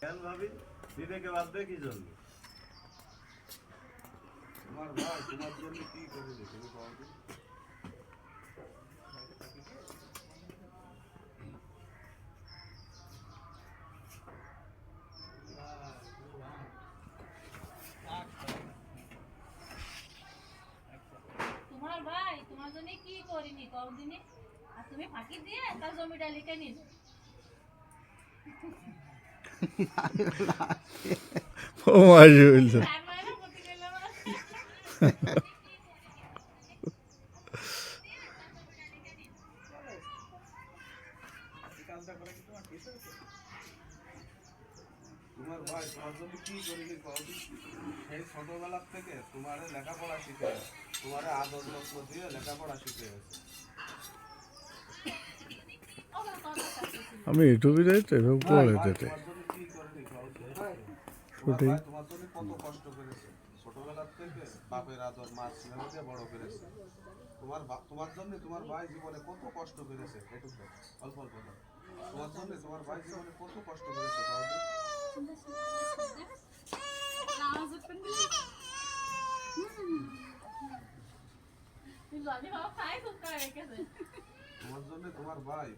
কেন ভাবি বিবেকে বাঁধবে কি জন্য? তোমার ভাই তোমার জন্য কি করেছে তুমি কও তো? তোমার ভাই তোমার জন্য কি করিনি কদিনে, আর তুমি ফাঁকি দিয়ে তার জমিটা লিখে নিল। ও মাঝে বলছে তোমার ভাই তোমার জন্য কি করেছে কও তো? সেই ছোটবেলা থেকে তোমারে লেখাপড়া শিখে তোমারে আদর যত্ন দিয়ে লেখাপড়া শিখে গেছে। আমি ইউটিউবে যাই তো এভাবে পড়ে যেতে তোমার জন্য কি করেনি কও তো? তোমার শুটিং ভাই তোমার জন্য কত কষ্ট করেছে ছোটবেলা থেকে বাপের আদর মার স্নেহ দিয়ে বড় করেছে। তোমার জন্য তোমার ভাই জীবনে কত কষ্ট করেছে একটু অল্প অল্প দাও। তোমার জন্য তোমার ভাই জীবনে কত কষ্ট করেছে কও তো? তোমার জন্য তোমার ভাই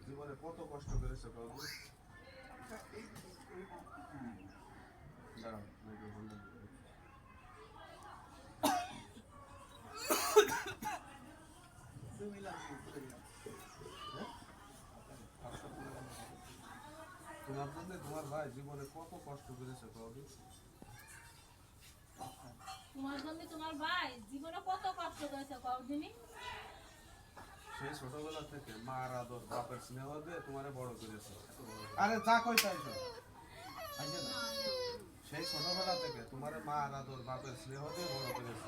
জীবনে কত কষ্ট করেছে কও তো? দাঁড়াও, মাইক্রোফোনটা দিই। তোমার জন্য তোমার ভাই জীবনে কত কষ্ট করেছে কও তো? তোমার জন্য তোমার ভাই জীবনে কত কষ্ট করেছে কদিনই। সেই ছোটবেলা থেকে মার আদর বাপের স্নেহ দিয়ে তোমারে বড় করেছে। আরে যা কই তাই তো আইছে না। সেই ছোটবেলা থেকে তোমারে মার আদর বাপের স্নেহ দিয়ে বড় করেছে।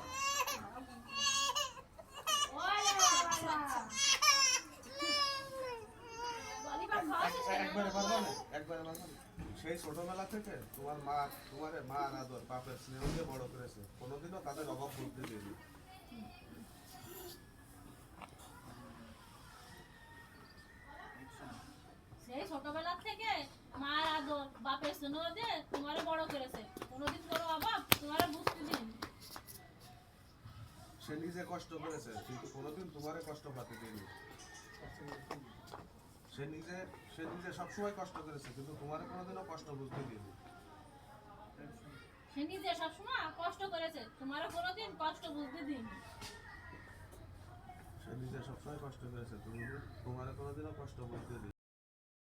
একবারে পারবা না একবারে পারবা না। সেই ছোটবেলা থেকে তোমারে মার আদর বাপের স্নেহ দিয়ে বড় করেছে, কোনোদিনও তাদের অভাব বুঝতে দিইনি। সেই ছোটবেলা থেকে মার আদর বাপের স্নেহ দিয়ে তোমারে বড় করেছে, কোনোদিন কোনো অভাব তোমারে বুঝতে দিইনি। সে নিজে কষ্ট করেছে কিন্তু কোনোদিন তোমারে কষ্ট পাতে দিইনি। সে নিজে সবসময় কষ্ট করেছে কিন্তু তোমারে কোনোদিনও কষ্ট বুঝতে দিইনি। সে নিজে সবসময় কষ্ট করেছে, তোমারে কোনোদিন কষ্ট বুঝতে দিইনি। সে নিজে সবসময় কষ্ট করেছে, তোমারে কোনোদিনও কষ্ট বুঝতে দিইনি।